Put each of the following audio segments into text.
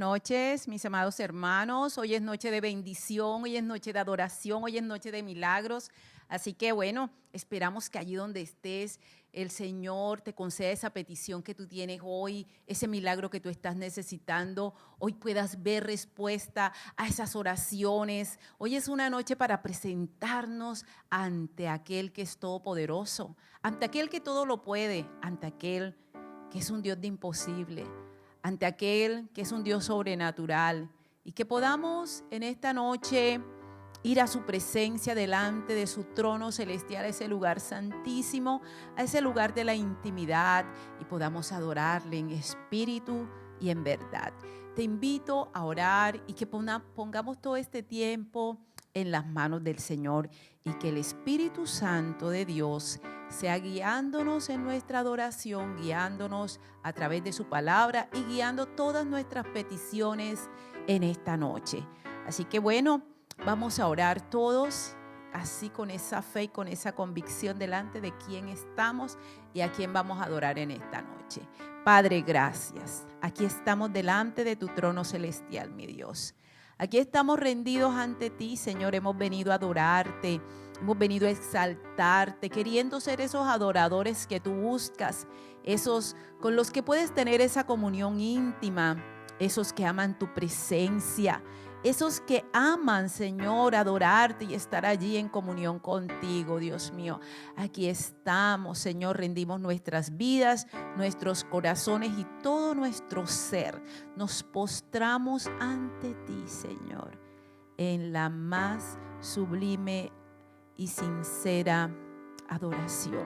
noches, mis amados hermanos. Hoy es noche de bendición, hoy es noche de adoración, hoy es noche de milagros. Así que bueno, esperamos que allí donde estés, el Señor te conceda esa petición que tú tienes hoy, ese milagro que tú estás necesitando. Hoy puedas ver respuesta a esas oraciones. Hoy es una noche para presentarnos ante aquel que es todopoderoso, ante aquel que todo lo puede, ante aquel que es un Dios de imposible, ante aquel que es un Dios sobrenatural, y que podamos en esta noche ir a su presencia delante de su trono celestial, a ese lugar santísimo, a ese lugar de la intimidad, y podamos adorarle en espíritu y en verdad. Te invito a orar y que pongamos todo este tiempo en las manos del Señor, y que el Espíritu Santo de Dios sea guiándonos en nuestra adoración, guiándonos a través de su palabra y guiando todas nuestras peticiones en esta noche. Así que bueno, vamos a orar todos así, con esa fe y con esa convicción delante de quién estamos y a quién vamos a adorar en esta noche. Padre, gracias. Aquí estamos delante de tu trono celestial, mi Dios. Aquí estamos rendidos ante ti, Señor. Hemos venido a adorarte, hemos venido a exaltarte, queriendo ser esos adoradores que tú buscas, esos con los que puedes tener esa comunión íntima, esos que aman tu presencia, esos que aman, Señor, adorarte y estar allí en comunión contigo, Dios mío. Aquí estamos, Señor, rendimos nuestras vidas, nuestros corazones y todo nuestro ser. Nos postramos ante ti, Señor, en la más sublime y sincera adoración.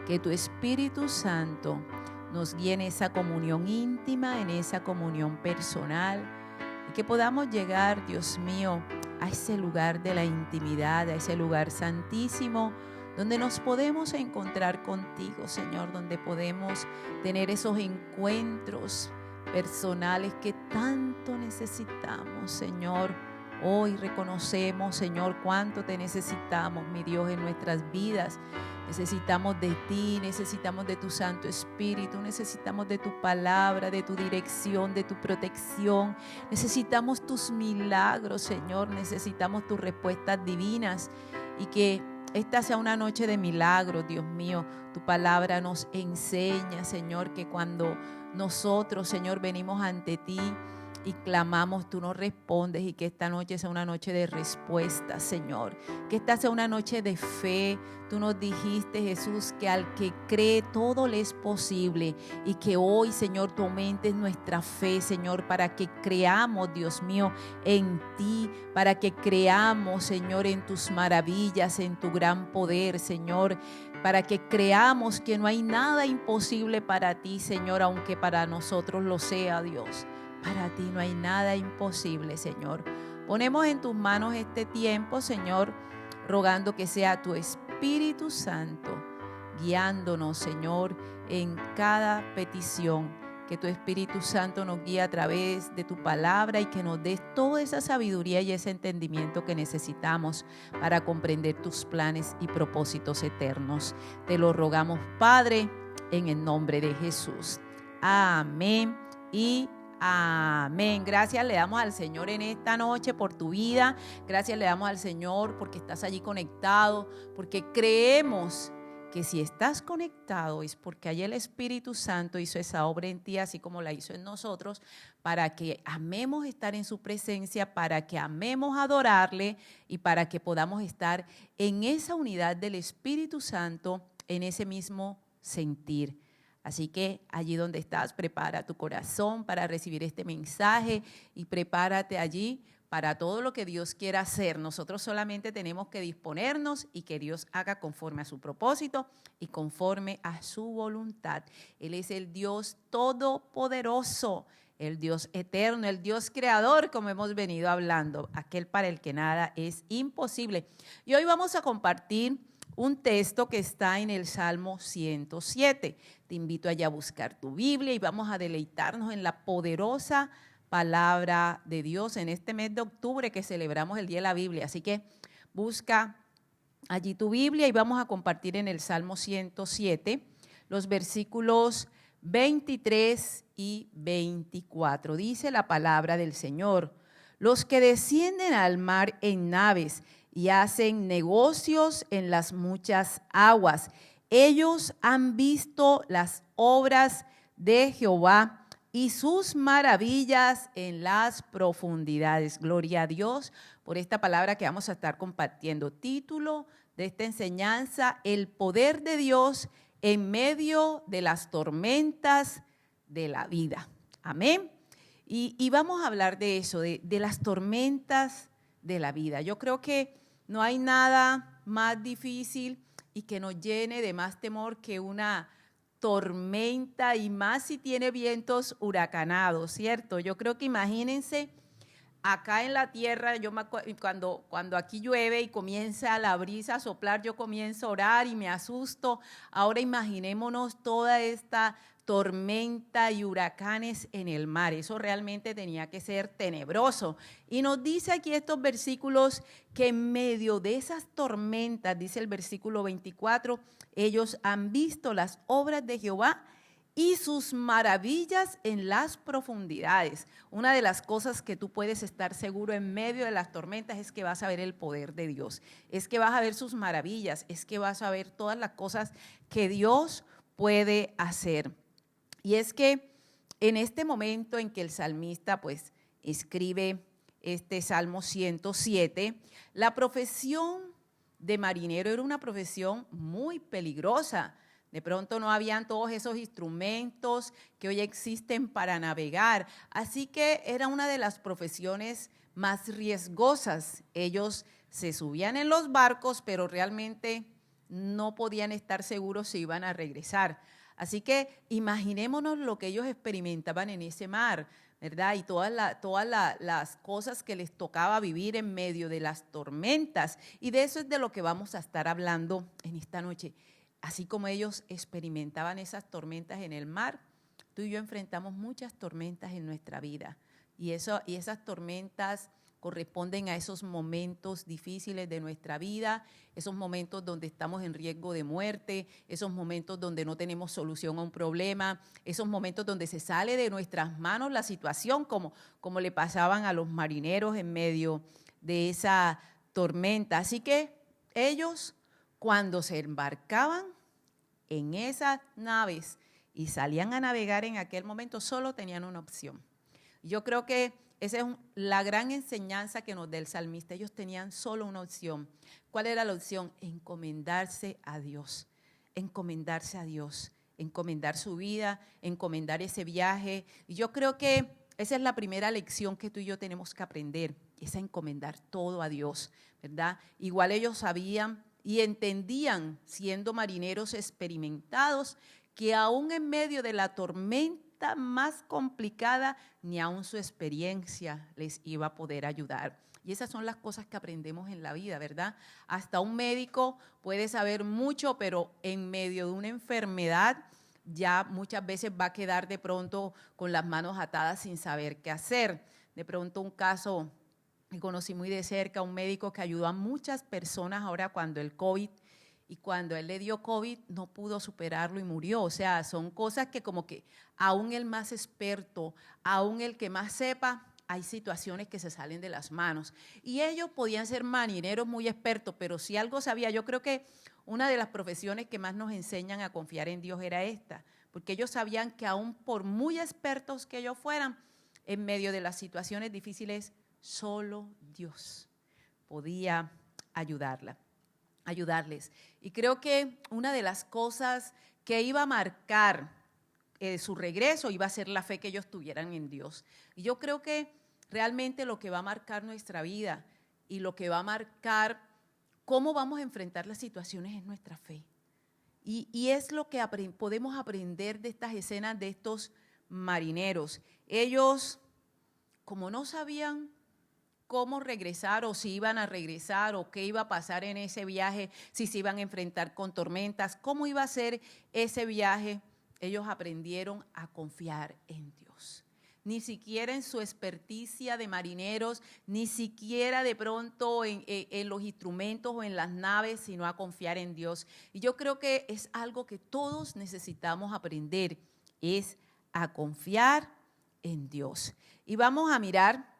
Que tu Espíritu Santo nos guíe en esa comunión íntima, en esa comunión personal, y que podamos llegar, Dios mío, a ese lugar de la intimidad, a ese lugar santísimo, donde nos podemos encontrar contigo, Señor, donde podemos tener esos encuentros personales que tanto necesitamos, Señor. Hoy reconocemos, Señor, cuánto te necesitamos, mi Dios, en nuestras vidas. Necesitamos de ti, necesitamos de tu Santo Espíritu, necesitamos de tu palabra, de tu dirección, de tu protección. Necesitamos tus milagros, Señor, necesitamos tus respuestas divinas, y que esta sea una noche de milagros, Dios mío. Tu palabra nos enseña, Señor, que cuando nosotros, Señor, venimos ante ti y clamamos, tú nos respondes, y que esta noche sea una noche de respuesta, Señor. Que esta sea una noche de fe. Tú nos dijiste, Jesús, que al que cree todo le es posible, y que hoy, Señor, tú aumentes nuestra fe, Señor, para que creamos, Dios mío, en ti, para que creamos, Señor, en tus maravillas, en tu gran poder, Señor, para que creamos que no hay nada imposible para ti, Señor, aunque para nosotros lo sea, Dios. Para ti no hay nada imposible, Señor. Ponemos en tus manos este tiempo, Señor, rogando que sea tu Espíritu Santo guiándonos, Señor, en cada petición. Que tu Espíritu Santo nos guíe a través de tu palabra, y que nos des toda esa sabiduría y ese entendimiento que necesitamos para comprender tus planes y propósitos eternos. Te lo rogamos, Padre, en el nombre de Jesús. Amén y amén. Gracias le damos al Señor en esta noche por tu vida. Gracias le damos al Señor porque estás allí conectado, porque creemos que si estás conectado es porque allí el Espíritu Santo hizo esa obra en ti, así como la hizo en nosotros, para que amemos estar en su presencia, para que amemos adorarle, y para que podamos estar en esa unidad del Espíritu Santo, en ese mismo sentir. Así que allí donde estás, prepara tu corazón para recibir este mensaje, y prepárate allí para todo lo que Dios quiera hacer. Nosotros solamente tenemos que disponernos, y que Dios haga conforme a su propósito y conforme a su voluntad. Él es el Dios todopoderoso, el Dios eterno, el Dios creador, como hemos venido hablando, aquel para el que nada es imposible. Y hoy vamos a compartir un texto que está en el Salmo 107. Te invito allá a buscar tu Biblia y vamos a deleitarnos en la poderosa palabra de Dios en este mes de octubre que celebramos el Día de la Biblia. Así que busca allí tu Biblia y vamos a compartir en el Salmo 107 los versículos 23 y 24. Dice la palabra del Señor: los que descienden al mar en naves y hacen negocios en las muchas aguas, ellos han visto las obras de Jehová y sus maravillas en las profundidades. Gloria a Dios por esta palabra que vamos a estar compartiendo. Título de esta enseñanza: el poder de Dios en medio de las tormentas de la vida. Amén. Y vamos a hablar de eso, de las tormentas de la vida. Yo creo que no hay nada más difícil y que nos llene de más temor que una tormenta, y más si tiene vientos huracanados, ¿cierto? Yo creo que imagínense acá en la tierra, cuando aquí llueve y comienza la brisa a soplar, yo comienzo a orar y me asusto. Ahora imaginémonos toda esta tormenta y huracanes en el mar. Eso realmente tenía que ser tenebroso. Y nos dice aquí estos versículos que en medio de esas tormentas, dice el versículo 24, ellos han visto las obras de Jehová y sus maravillas en las profundidades. Una de las cosas que tú puedes estar seguro en medio de las tormentas es que vas a ver el poder de Dios, es que vas a ver sus maravillas, es que vas a ver todas las cosas que Dios puede hacer. Y es que en este momento en que el salmista pues escribe este Salmo 107, la profesión de marinero era una profesión muy peligrosa. De pronto no habían todos esos instrumentos que hoy existen para navegar. Así que era una de las profesiones más riesgosas. Ellos se subían en los barcos, pero realmente no podían estar seguros si iban a regresar. Así que imaginémonos lo que ellos experimentaban en ese mar, ¿verdad? Y todas las cosas que les tocaba vivir en medio de las tormentas. Y de eso es de lo que vamos a estar hablando en esta noche. Así como ellos experimentaban esas tormentas en el mar, tú y yo enfrentamos muchas tormentas en nuestra vida. Y esas tormentas corresponden a esos momentos difíciles de nuestra vida, esos momentos donde estamos en riesgo de muerte, esos momentos donde no tenemos solución a un problema, esos momentos donde se sale de nuestras manos la situación, como le pasaban a los marineros en medio de esa tormenta. Así que ellos, cuando se embarcaban en esas naves y salían a navegar en aquel momento, solo tenían una opción. Yo creo que esa es la gran enseñanza que nos da el salmista. Ellos tenían solo una opción. ¿Cuál era la opción? Encomendarse a Dios, encomendarse a Dios, encomendar su vida, encomendar ese viaje. Y yo creo que esa es la primera lección que tú y yo tenemos que aprender, es a encomendar todo a Dios, ¿verdad? Igual ellos sabían y entendían, siendo marineros experimentados, que aún en medio de la tormenta más complicada, ni aún su experiencia les iba a poder ayudar. Y esas son las cosas que aprendemos en la vida, ¿verdad? Hasta un médico puede saber mucho, pero en medio de una enfermedad ya muchas veces va a quedar de pronto con las manos atadas sin saber qué hacer. De pronto un caso que conocí muy de cerca, un médico que ayudó a muchas personas ahora cuando el COVID, y cuando él le dio COVID no pudo superarlo y murió. O sea, son cosas que como que aún el más experto, aún el que más sepa, hay situaciones que se salen de las manos. Y ellos podían ser marineros muy expertos, pero si algo sabía, yo creo que una de las profesiones que más nos enseñan a confiar en Dios era esta, porque ellos sabían que aún por muy expertos que ellos fueran, en medio de las situaciones difíciles, solo Dios podía ayudarles. Y creo que una de las cosas que iba a marcar su regreso iba a ser la fe que ellos tuvieran en Dios. Y yo creo que realmente lo que va a marcar nuestra vida y lo que va a marcar cómo vamos a enfrentar las situaciones es nuestra fe. Y es lo que podemos aprender de estas escenas de estos marineros. Ellos, como no sabían cómo regresar o si iban a regresar o qué iba a pasar en ese viaje, si se iban a enfrentar con tormentas, cómo iba a ser ese viaje, ellos aprendieron a confiar en Dios. Ni siquiera en su experticia de marineros, ni siquiera de pronto en los instrumentos o en las naves, sino a confiar en Dios. Y yo creo que es algo que todos necesitamos aprender es a confiar en Dios. Y vamos a mirar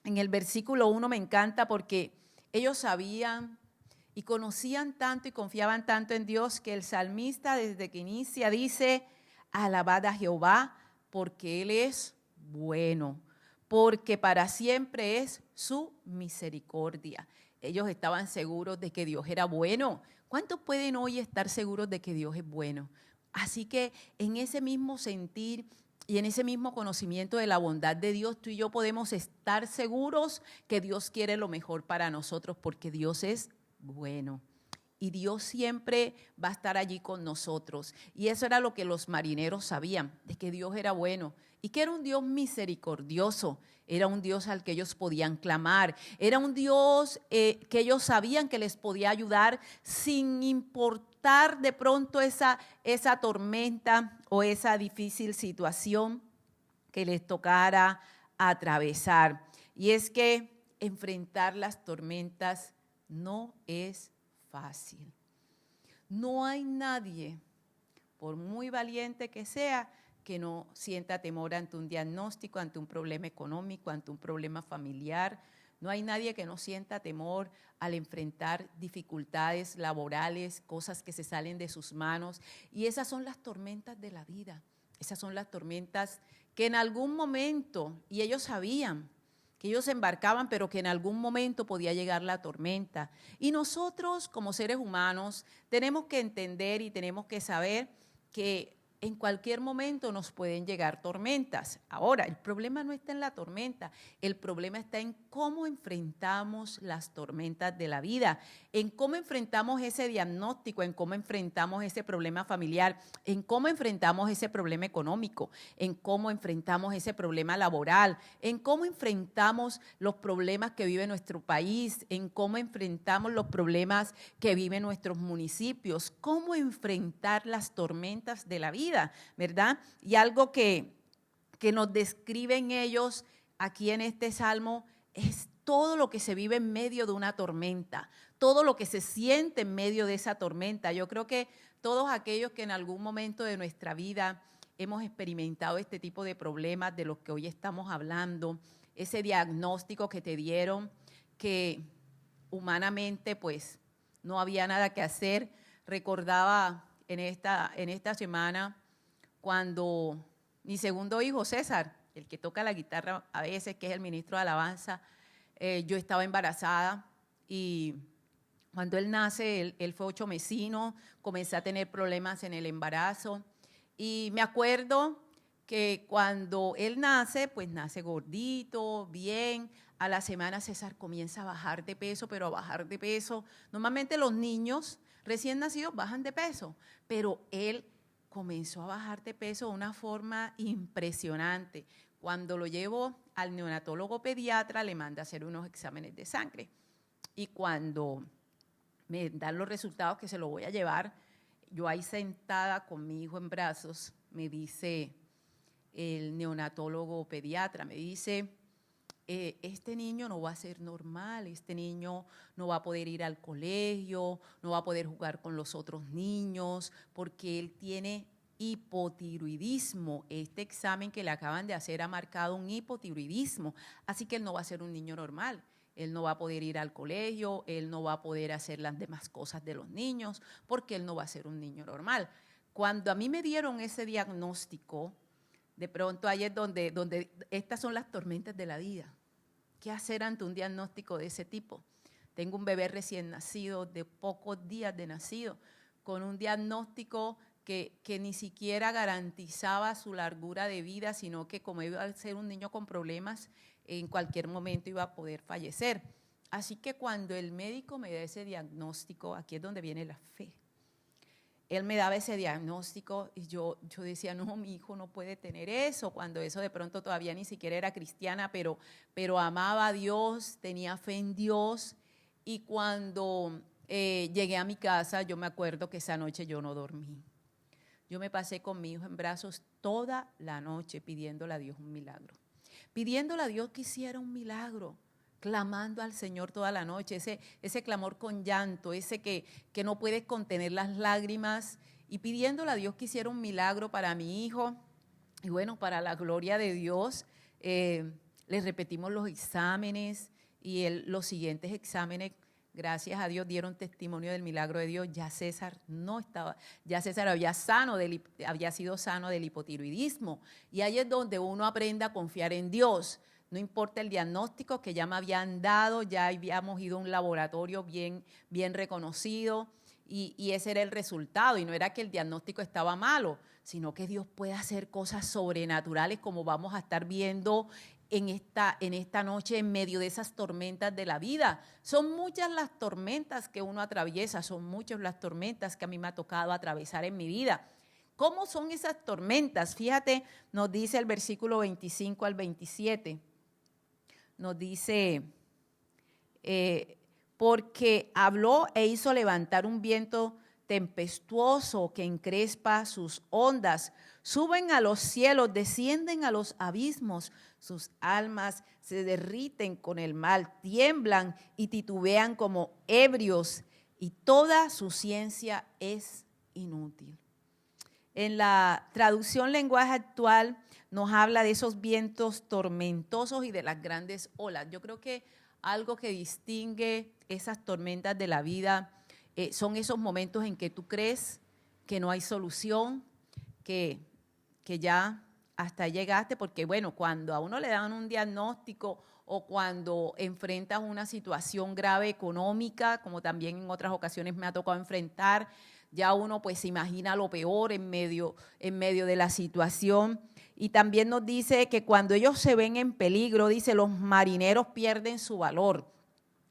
en el versículo 1, me encanta porque ellos sabían y conocían tanto y confiaban tanto en Dios que el salmista desde que inicia dice, alabad a Jehová porque Él es bueno, porque para siempre es su misericordia. Ellos estaban seguros de que Dios era bueno. ¿Cuántos pueden hoy estar seguros de que Dios es bueno? Así que en ese mismo sentir y en ese mismo conocimiento de la bondad de Dios, tú y yo podemos estar seguros que Dios quiere lo mejor para nosotros porque Dios es bueno. Y Dios siempre va a estar allí con nosotros. Y eso era lo que los marineros sabían, de que Dios era bueno y que era un Dios misericordioso. Era un Dios al que ellos podían clamar. Era un Dios que ellos sabían que les podía ayudar sin importar de pronto esa tormenta o esa difícil situación que les tocara atravesar. Y es que enfrentar las tormentas no es fácil. No hay nadie, por muy valiente que sea, que no sienta temor ante un diagnóstico, ante un problema económico, ante un problema familiar. No hay nadie que no sienta temor al enfrentar dificultades laborales, cosas que se salen de sus manos. Y esas son las tormentas de la vida. Esas son las tormentas que en algún momento, y ellos sabían que ellos se embarcaban, pero que en algún momento podía llegar la tormenta. Y nosotros, como seres humanos, tenemos que entender y tenemos que saber que en cualquier momento nos pueden llegar tormentas. Ahora, el problema no está en la tormenta, el problema está en cómo enfrentamos las tormentas de la vida, en cómo enfrentamos ese diagnóstico, en cómo enfrentamos ese problema familiar, en cómo enfrentamos ese problema económico, en cómo enfrentamos ese problema laboral, en cómo enfrentamos los problemas que vive nuestro país, en cómo enfrentamos los problemas que viven nuestros municipios, cómo enfrentar las tormentas de la vida, ¿verdad? Y algo que nos describen ellos aquí en este salmo es todo lo que se vive en medio de una tormenta, todo lo que se siente en medio de esa tormenta. Yo creo que todos aquellos que en algún momento de nuestra vida hemos experimentado este tipo de problemas de los que hoy estamos hablando, ese diagnóstico que te dieron, que humanamente pues no había nada que hacer. Recordaba en esta semana cuando mi segundo hijo, César, el que toca la guitarra a veces, que es el ministro de alabanza, yo estaba embarazada y cuando él nace, él fue 8 mesino, comencé a tener problemas en el embarazo y me acuerdo que cuando él nace, pues nace gordito, bien. A la semana César comienza a bajar de peso, pero a bajar de peso. Normalmente los niños recién nacidos bajan de peso, pero él comenzó a bajar de peso de una forma impresionante. Cuando lo llevo al neonatólogo pediatra, le manda a hacer unos exámenes de sangre. Y cuando me dan los resultados que se los voy a llevar, yo ahí sentada con mi hijo en brazos, me dice el neonatólogo pediatra, me dice, este niño no va a ser normal, este niño no va a poder ir al colegio, no va a poder jugar con los otros niños, porque él tiene hipotiroidismo. Este examen que le acaban de hacer ha marcado un hipotiroidismo, así que él no va a ser un niño normal. Él no va a poder ir al colegio, él no va a poder hacer las demás cosas de los niños, porque él no va a ser un niño normal. Cuando a mí me dieron ese diagnóstico, de pronto ahí es donde estas son las tormentas de la vida. ¿Qué hacer ante un diagnóstico de ese tipo? Tengo un bebé recién nacido, de pocos días de nacido, con un diagnóstico que ni siquiera garantizaba su largura de vida, sino que como iba a ser un niño con problemas, en cualquier momento iba a poder fallecer. Así que cuando el médico me da ese diagnóstico, aquí es donde viene la fe. Él me daba ese diagnóstico y yo decía, no, mi hijo no puede tener eso, cuando eso de pronto todavía ni siquiera era cristiana, pero amaba a Dios, tenía fe en Dios. Y cuando llegué a mi casa, yo me acuerdo que esa noche yo no dormí. Yo me pasé con mi hijo en brazos toda la noche pidiéndole a Dios un milagro. Pidiéndole a Dios que hiciera un milagro, clamando al Señor toda la noche, ese clamor con llanto, ese que no puedes contener las lágrimas, y pidiéndole a Dios que hiciera un milagro para mi hijo. Y bueno, para la gloria de Dios, les repetimos los exámenes y los siguientes exámenes, gracias a Dios, dieron testimonio del milagro de Dios. Ya César no estaba, ya César había sido sano del hipotiroidismo. Y ahí es donde uno aprende a confiar en Dios. No importa el diagnóstico que ya me habían dado, ya habíamos ido a un laboratorio bien reconocido y ese era el resultado. Y no era que el diagnóstico estaba malo, sino que Dios puede hacer cosas sobrenaturales como vamos a estar viendo en esta noche en medio de esas tormentas de la vida. Son muchas las tormentas que uno atraviesa, son muchas las tormentas que a mí me ha tocado atravesar en mi vida. ¿Cómo son esas tormentas? Fíjate, nos dice el versículo 25 al 27, nos dice, porque habló e hizo levantar un viento tempestuoso que encrespa sus ondas, suben a los cielos, descienden a los abismos, sus almas se derriten con el mal, tiemblan y titubean como ebrios, y toda su ciencia es inútil. En la traducción lenguaje actual nos habla de esos vientos tormentosos y de las grandes olas. Yo creo que algo que distingue esas tormentas de la vida son esos momentos en que tú crees que no hay solución, que ya hasta llegaste, porque bueno, cuando a uno le dan un diagnóstico o cuando enfrentas una situación grave económica, como también en otras ocasiones me ha tocado enfrentar, ya uno pues se imagina lo peor en medio de la situación. Y también nos dice que cuando ellos se ven en peligro, dice, los marineros pierden su valor.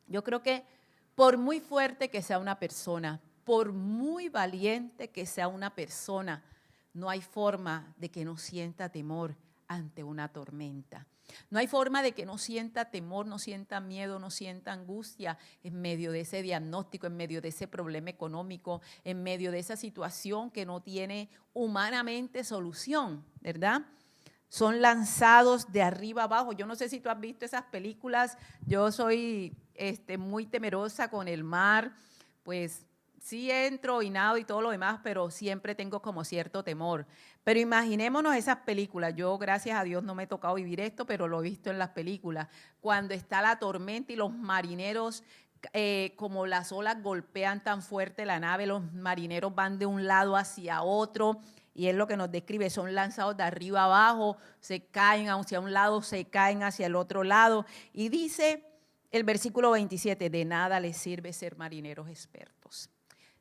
Yo creo que por muy fuerte que sea una persona, por muy valiente que sea una persona, no hay forma de que no sienta temor ante una tormenta. No hay forma de que no sienta temor, no sienta miedo, no sienta angustia en medio de ese diagnóstico, en medio de ese problema económico, en medio de esa situación que no tiene humanamente solución, ¿verdad? Son lanzados de arriba abajo. Yo no sé si tú has visto esas películas. Yo soy muy temerosa con el mar, pues sí entro y nado y todo lo demás, pero siempre tengo como cierto temor. Pero imaginémonos esas películas. Yo, gracias a Dios, no me he tocado vivir esto, pero lo he visto en las películas. Cuando está la tormenta y los marineros, como las olas golpean tan fuerte la nave, los marineros van de un lado hacia otro, y es lo que nos describe, son lanzados de arriba abajo, se caen hacia un lado, se caen hacia el otro lado. Y dice el versículo 27, de nada les sirve ser marineros expertos.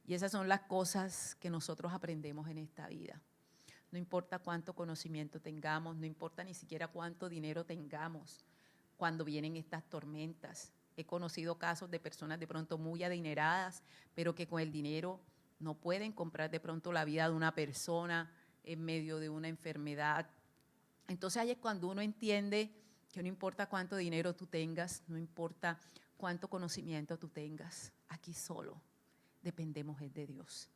Y esas son las cosas que nosotros aprendemos en esta vida. No importa cuánto conocimiento tengamos, no importa ni siquiera cuánto dinero tengamos cuando vienen estas tormentas. He conocido casos de personas de pronto muy adineradas, pero que con el dinero no pueden comprar de pronto la vida de una persona en medio de una enfermedad. Entonces ahí es cuando uno entiende que no importa cuánto dinero tú tengas, no importa cuánto conocimiento tú tengas, aquí solo dependemos de Dios.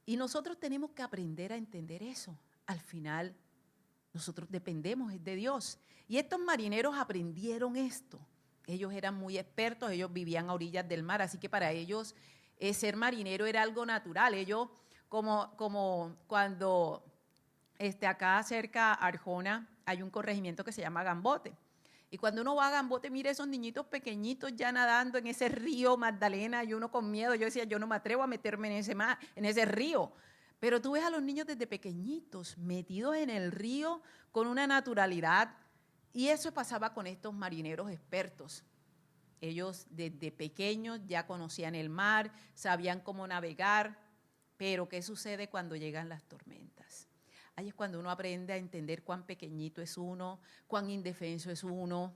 Y nosotros tenemos que aprender a entender eso. Al final, nosotros dependemos de Dios. Y estos marineros aprendieron esto. Ellos eran muy expertos, ellos vivían a orillas del mar, así que para ellos ser marinero era algo natural. Ellos, como cuando acá cerca Arjona hay un corregimiento que se llama Gambote. Y cuando uno va a Gambote, mire esos niñitos pequeñitos ya nadando en ese río Magdalena, y uno con miedo, yo decía, yo no me atrevo a meterme en ese río. Pero tú ves a los niños desde pequeñitos metidos en el río con una naturalidad, y eso pasaba con estos marineros expertos. Ellos desde pequeños ya conocían el mar, sabían cómo navegar, pero ¿qué sucede cuando llegan las tormentas? Ahí es cuando uno aprende a entender cuán pequeñito es uno, cuán indefenso es uno,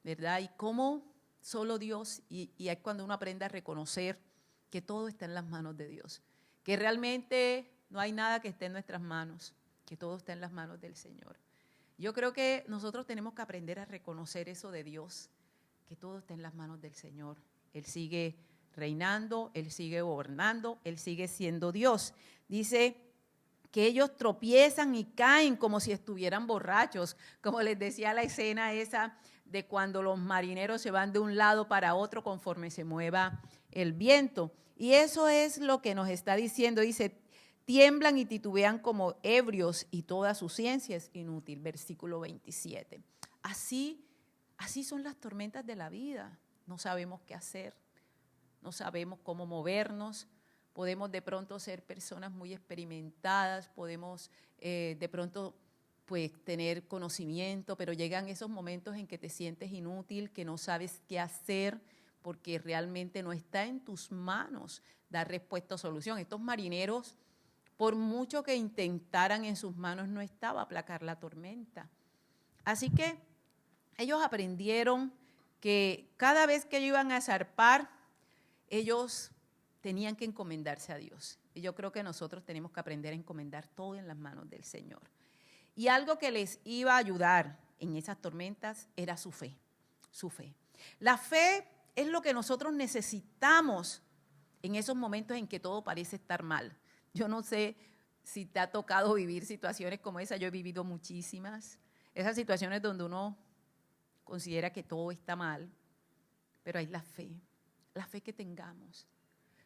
¿verdad? Y cómo solo Dios, y es cuando uno aprende a reconocer que todo está en las manos de Dios, que realmente no hay nada que esté en nuestras manos, que todo está en las manos del Señor. Yo creo que nosotros tenemos que aprender a reconocer eso de Dios, que todo está en las manos del Señor. Él sigue reinando, Él sigue gobernando, Él sigue siendo Dios. Dice que ellos tropiezan y caen como si estuvieran borrachos, como les decía la escena esa de cuando los marineros se van de un lado para otro conforme se mueva el viento. Y eso es lo que nos está diciendo, dice, tiemblan y titubean como ebrios y toda su ciencia es inútil. Versículo 27. Así son las tormentas de la vida. No sabemos qué hacer, no sabemos cómo movernos. Podemos de pronto ser personas muy experimentadas, podemos de pronto pues tener conocimiento, pero llegan esos momentos en que te sientes inútil, que no sabes qué hacer, porque realmente no está en tus manos dar respuesta o solución. Estos marineros, por mucho que intentaran, en sus manos no estaba aplacar la tormenta. Así que ellos aprendieron que cada vez que ellos iban a zarpar, ellos tenían que encomendarse a Dios. Y yo creo que nosotros tenemos que aprender a encomendar todo en las manos del Señor. Y algo que les iba a ayudar en esas tormentas era su fe, su fe. La fe es lo que nosotros necesitamos en esos momentos en que todo parece estar mal. Yo no sé si te ha tocado vivir situaciones como esa, yo he vivido muchísimas. Esas situaciones donde uno considera que todo está mal, pero hay la fe que tengamos,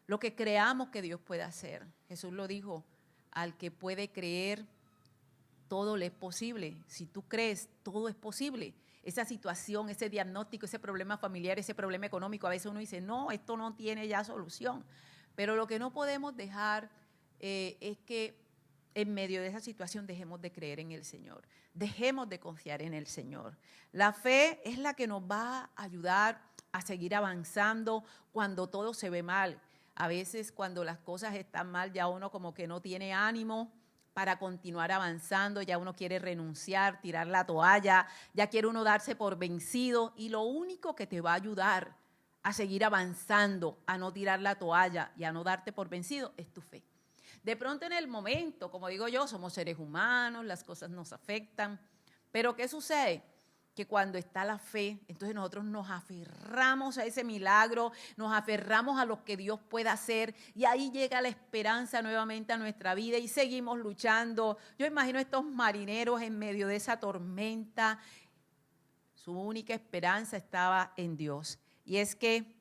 lo que creamos que Dios puede hacer. Jesús lo dijo, al que puede creer, todo le es posible. Si tú crees, todo es posible. Esa situación, ese diagnóstico, ese problema familiar, ese problema económico, a veces uno dice, no, esto no tiene ya solución. Pero lo que no podemos dejar es que en medio de esa situación dejemos de creer en el Señor, dejemos de confiar en el Señor. La fe es la que nos va a ayudar a seguir avanzando cuando todo se ve mal. A veces cuando las cosas están mal ya uno como que no tiene ánimo para continuar avanzando, ya uno quiere renunciar, tirar la toalla, ya quiere uno darse por vencido y lo único que te va a ayudar a seguir avanzando, a no tirar la toalla y a no darte por vencido es tu fe. De pronto en el momento, como digo yo, somos seres humanos, las cosas nos afectan, pero ¿qué sucede? Que cuando está la fe, entonces nosotros nos aferramos a ese milagro, nos aferramos a lo que Dios pueda hacer y ahí llega la esperanza nuevamente a nuestra vida y seguimos luchando. Yo imagino a estos marineros en medio de esa tormenta, su única esperanza estaba en Dios. Y es que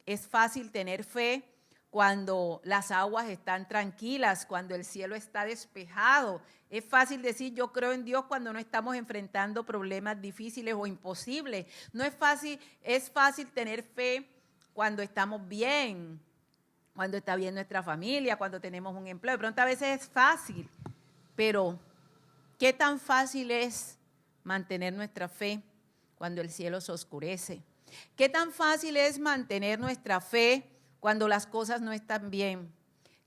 es fácil tener fe cuando las aguas están tranquilas, cuando el cielo está despejado. Es fácil decir yo creo en Dios cuando no estamos enfrentando problemas difíciles o imposibles. No es fácil, es fácil tener fe cuando estamos bien, cuando está bien nuestra familia, cuando tenemos un empleo. De pronto a veces es fácil, pero ¿qué tan fácil es mantener nuestra fe cuando el cielo se oscurece? ¿Qué tan fácil es mantener nuestra fe cuando las cosas no están bien?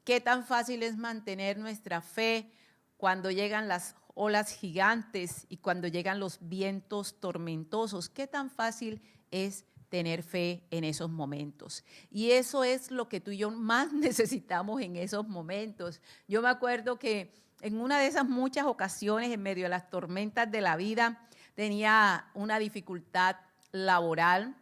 ¿Qué tan fácil es mantener nuestra fe cuando llegan las olas gigantes y cuando llegan los vientos tormentosos? ¿Qué tan fácil es tener fe en esos momentos? Y eso es lo que tú y yo más necesitamos en esos momentos. Yo me acuerdo que en una de esas muchas ocasiones, en medio de las tormentas de la vida, tenía una dificultad laboral.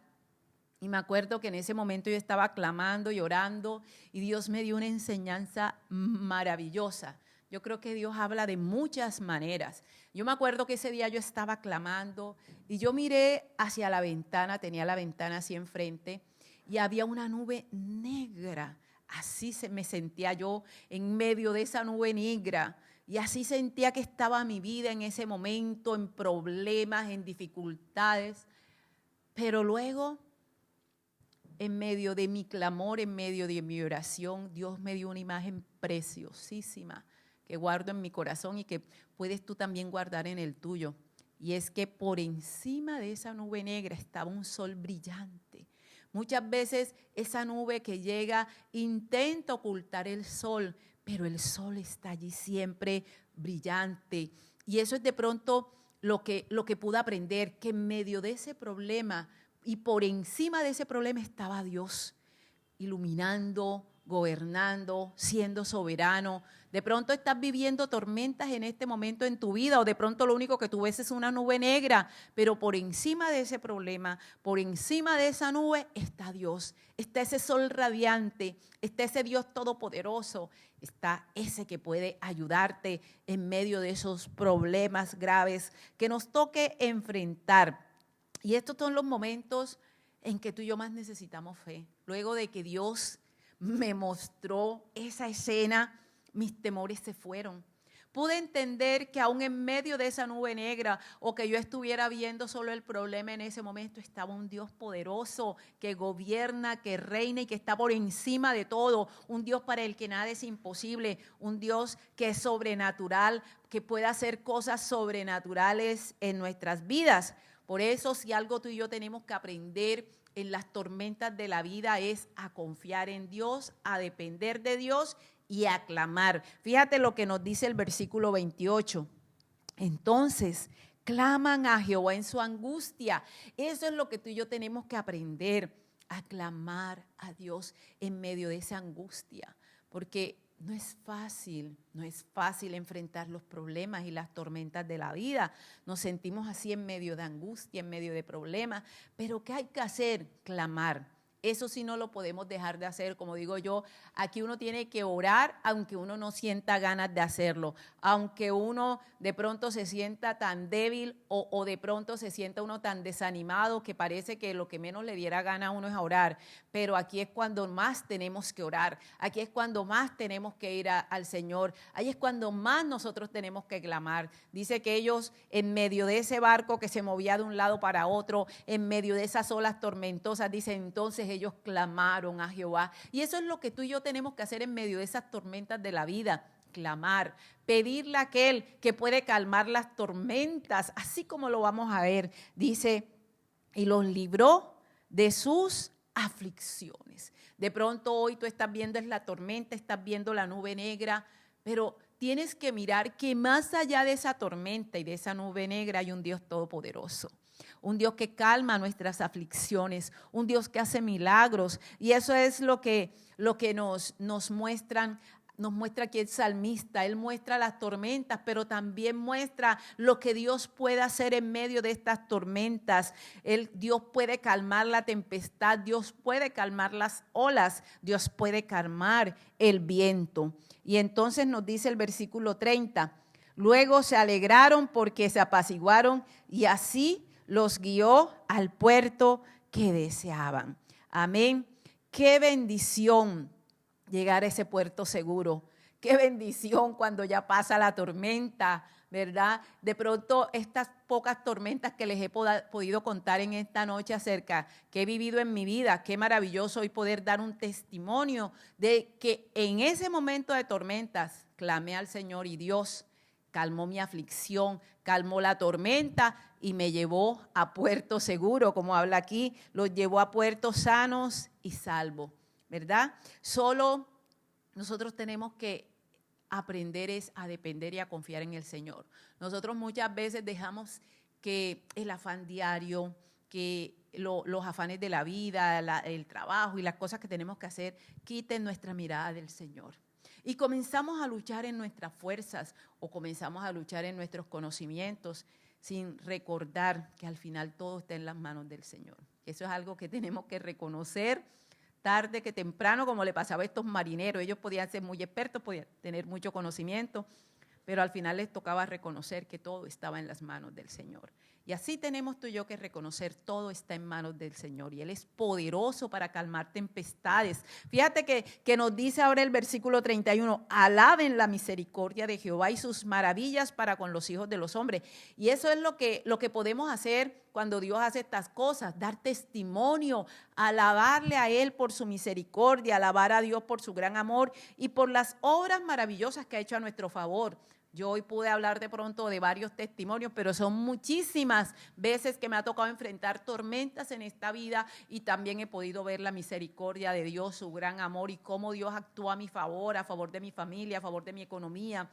Y me acuerdo que en ese momento yo estaba clamando y orando y Dios me dio una enseñanza maravillosa. Yo creo que Dios habla de muchas maneras. Yo me acuerdo que ese día yo estaba clamando y yo miré hacia la ventana, tenía la ventana así enfrente y había una nube negra. Así me sentía yo en medio de esa nube negra y así sentía que estaba mi vida en ese momento, en problemas, en dificultades. Pero luego, en medio de mi clamor, en medio de mi oración, Dios me dio una imagen preciosísima que guardo en mi corazón y que puedes tú también guardar en el tuyo. Y es que por encima de esa nube negra estaba un sol brillante. Muchas veces esa nube que llega intenta ocultar el sol, pero el sol está allí siempre brillante. Y eso es de pronto lo que pude aprender, que en medio de ese problema y por encima de ese problema estaba Dios, iluminando, gobernando, siendo soberano. De pronto estás viviendo tormentas en este momento en tu vida o de pronto lo único que tú ves es una nube negra, pero por encima de ese problema, por encima de esa nube está Dios, está ese sol radiante, está ese Dios todopoderoso, está ese que puede ayudarte en medio de esos problemas graves que nos toque enfrentar. Y estos son los momentos en que tú y yo más necesitamos fe. Luego de que Dios me mostró esa escena, mis temores se fueron. Pude entender que aún en medio de esa nube negra o que yo estuviera viendo solo el problema en ese momento, estaba un Dios poderoso que gobierna, que reina y que está por encima de todo. Un Dios para el que nada es imposible, un Dios que es sobrenatural, que puede hacer cosas sobrenaturales en nuestras vidas. Por eso, si algo tú y yo tenemos que aprender en las tormentas de la vida es a confiar en Dios, a depender de Dios y a clamar. Fíjate lo que nos dice el versículo 28. Entonces, claman a Jehová en su angustia. Eso es lo que tú y yo tenemos que aprender, a clamar a Dios en medio de esa angustia. Porque no es fácil enfrentar los problemas y las tormentas de la vida. Nos sentimos así en medio de angustia, en medio de problemas. Pero ¿qué hay que hacer? Clamar. Eso sí no lo podemos dejar de hacer, como digo yo, aquí uno tiene que orar aunque uno no sienta ganas de hacerlo, aunque uno de pronto se sienta tan débil o de pronto se sienta uno tan desanimado que parece que lo que menos le diera gana a uno es orar, pero aquí es cuando más tenemos que orar, aquí es cuando más tenemos que ir al Señor, ahí es cuando más nosotros tenemos que clamar. Dice que ellos en medio de ese barco que se movía de un lado para otro, en medio de esas olas tormentosas, dice entonces ellos clamaron a Jehová. Y eso es lo que tú y yo tenemos que hacer en medio de esas tormentas de la vida, clamar, pedirle a aquel que puede calmar las tormentas, así como lo vamos a ver. Dice, y los libró de sus aflicciones. De pronto hoy tú estás viendo es la tormenta, estás viendo la nube negra, pero tienes que mirar que más allá de esa tormenta y de esa nube negra hay un Dios todopoderoso. Un Dios que calma nuestras aflicciones, un Dios que hace milagros. Y eso es lo que nos muestra aquí el salmista. Él muestra las tormentas, pero también muestra lo que Dios puede hacer en medio de estas tormentas. Dios puede calmar la tempestad, Dios puede calmar las olas, Dios puede calmar el viento. Y entonces nos dice el versículo 30, luego se alegraron porque se apaciguaron y así los guió al puerto que deseaban. Amén. Qué bendición llegar a ese puerto seguro. Qué bendición cuando ya pasa la tormenta, ¿verdad? De pronto estas pocas tormentas que les he podido contar en esta noche acerca que he vivido en mi vida, qué maravilloso hoy poder dar un testimonio de que en ese momento de tormentas clamé al Señor y Dios calmó mi aflicción, calmó la tormenta y me llevó a puerto seguro, como habla aquí, los llevó a puertos sanos y salvos, ¿verdad? Solo nosotros tenemos que aprender es a depender y a confiar en el Señor. Nosotros muchas veces dejamos que el afán diario, que los afanes de la vida, el trabajo y las cosas que tenemos que hacer quiten nuestra mirada del Señor. Y comenzamos a luchar en nuestras fuerzas o comenzamos a luchar en nuestros conocimientos sin recordar que al final todo está en las manos del Señor. Eso es algo que tenemos que reconocer tarde que temprano, como le pasaba a estos marineros. Ellos podían ser muy expertos, podían tener mucho conocimiento, pero al final les tocaba reconocer que todo estaba en las manos del Señor. Y así tenemos tú y yo que reconocer, todo está en manos del Señor y Él es poderoso para calmar tempestades. Fíjate que nos dice ahora el versículo 31, alaben la misericordia de Jehová y sus maravillas para con los hijos de los hombres. Y eso es lo que podemos hacer cuando Dios hace estas cosas, dar testimonio, alabarle a Él por su misericordia, alabar a Dios por su gran amor y por las obras maravillosas que ha hecho a nuestro favor. Yo hoy pude hablar de pronto de varios testimonios, pero son muchísimas veces que me ha tocado enfrentar tormentas en esta vida y también he podido ver la misericordia de Dios, su gran amor y cómo Dios actúa a favor de mi familia, a favor de mi economía,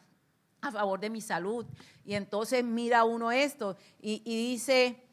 a favor de mi salud. Y entonces mira uno esto y dice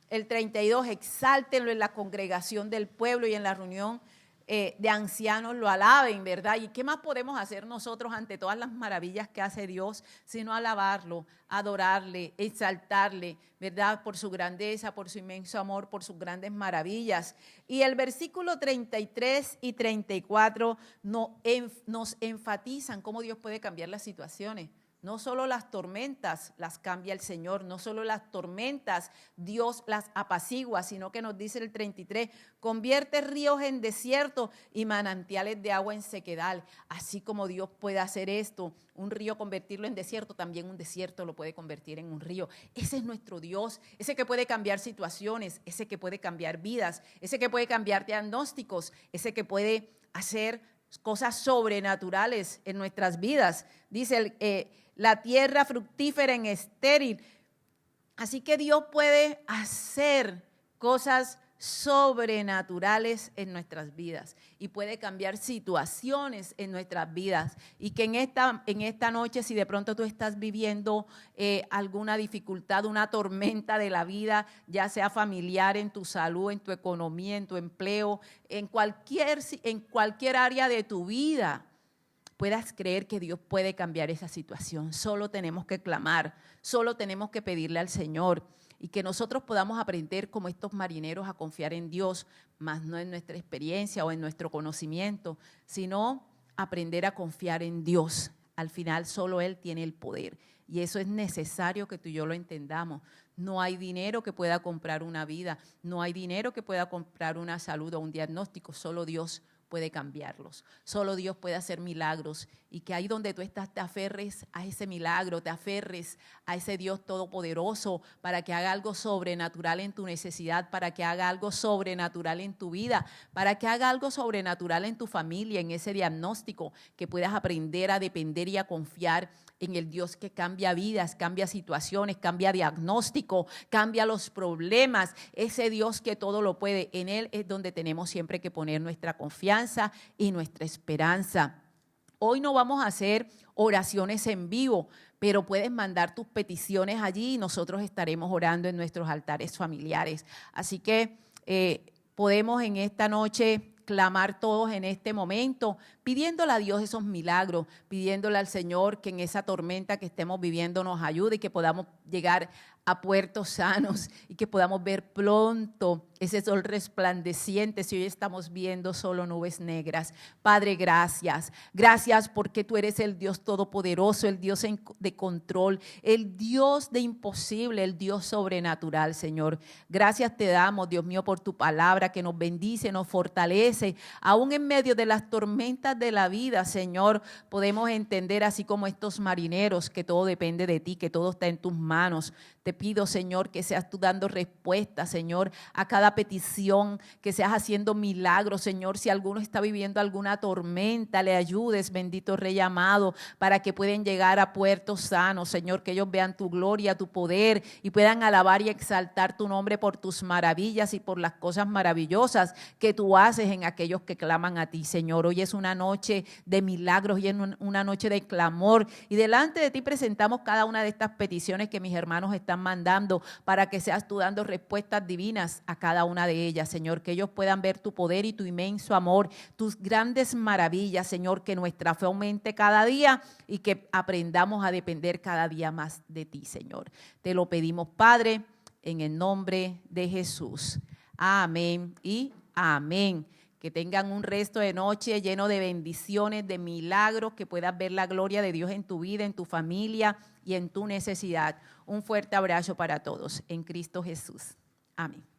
el 32, exáltenlo en la congregación del pueblo y en la reunión de ancianos lo alaben, ¿verdad? ¿Y qué más podemos hacer nosotros ante todas las maravillas que hace Dios, sino alabarlo, adorarle, exaltarle, ¿verdad? Por su grandeza, por su inmenso amor, por sus grandes maravillas. Y el versículo 33 y 34 nos enfatizan cómo Dios puede cambiar las situaciones. No solo las tormentas las cambia el Señor, no solo las tormentas Dios las apacigua, sino que nos dice el 33, convierte ríos en desierto y manantiales de agua en sequedal. Así como Dios puede hacer esto, un río convertirlo en desierto, también un desierto lo puede convertir en un río. Ese es nuestro Dios, ese que puede cambiar situaciones, ese que puede cambiar vidas, ese que puede cambiar diagnósticos, ese que puede hacer cosas sobrenaturales en nuestras vidas. Dice la tierra fructífera en estéril. Así que Dios puede hacer cosas sobrenaturales en nuestras vidas y puede cambiar situaciones en nuestras vidas. Y que en esta noche, si de pronto tú estás viviendo alguna dificultad, una tormenta de la vida, ya sea familiar, en tu salud, en tu economía, en tu empleo, en cualquier área de tu vida, puedas creer que Dios puede cambiar esa situación. Solo tenemos que clamar, solo tenemos que pedirle al Señor y que nosotros podamos aprender como estos marineros a confiar en Dios, más no en nuestra experiencia o en nuestro conocimiento, sino aprender a confiar en Dios. Al final solo Él tiene el poder y eso es necesario que tú y yo lo entendamos. No hay dinero que pueda comprar una vida, no hay dinero que pueda comprar una salud o un diagnóstico, solo Dios puede cambiarlos. Solo Dios puede hacer milagros y que ahí donde tú estás te aferres a ese milagro, te aferres a ese Dios todopoderoso para que haga algo sobrenatural en tu necesidad, para que haga algo sobrenatural en tu vida, para que haga algo sobrenatural en tu familia, en ese diagnóstico, que puedas aprender a depender y a confiar en el Dios que cambia vidas, cambia situaciones, cambia diagnóstico, cambia los problemas. Ese Dios que todo lo puede, en Él es donde tenemos siempre que poner nuestra confianza y nuestra esperanza. Hoy no vamos a hacer oraciones en vivo, pero puedes mandar tus peticiones allí y nosotros estaremos orando en nuestros altares familiares. Así que podemos en esta noche clamar todos en este momento, pidiéndole a Dios esos milagros, pidiéndole al Señor que en esa tormenta que estemos viviendo nos ayude y que podamos llegar a puertos sanos y que podamos ver pronto ese sol resplandeciente si hoy estamos viendo solo nubes negras. Padre, gracias. Gracias porque tú eres el Dios todopoderoso, el Dios de control, el Dios de imposible, el Dios sobrenatural, Señor. Gracias te damos, Dios mío, por tu palabra que nos bendice, nos fortalece. Aún en medio de las tormentas de la vida, Señor, podemos entender así como estos marineros que todo depende de ti, que todo está en tus manos. Te pido, Señor, que seas tú dando respuesta, Señor, a cada petición, que seas haciendo milagros, Señor. Si alguno está viviendo alguna tormenta, le ayudes, bendito Rey amado, para que puedan llegar a puertos sanos, Señor, que ellos vean tu gloria, tu poder y puedan alabar y exaltar tu nombre por tus maravillas y por las cosas maravillosas que tú haces en aquellos que claman a ti, Señor. Hoy es una noche de milagros y es una noche de clamor y delante de ti presentamos cada una de estas peticiones que mis hermanos están mandando para que seas tú dando respuestas divinas a cada una de ellas, Señor, que ellos puedan ver tu poder y tu inmenso amor, tus grandes maravillas, Señor, que nuestra fe aumente cada día y que aprendamos a depender cada día más de ti, Señor. Te lo pedimos, Padre, en el nombre de Jesús. Amén y amén. Que tengan un resto de noche lleno de bendiciones, de milagros, que puedas ver la gloria de Dios en tu vida, en tu familia y en tu necesidad. Un fuerte abrazo para todos en Cristo Jesús. Amén.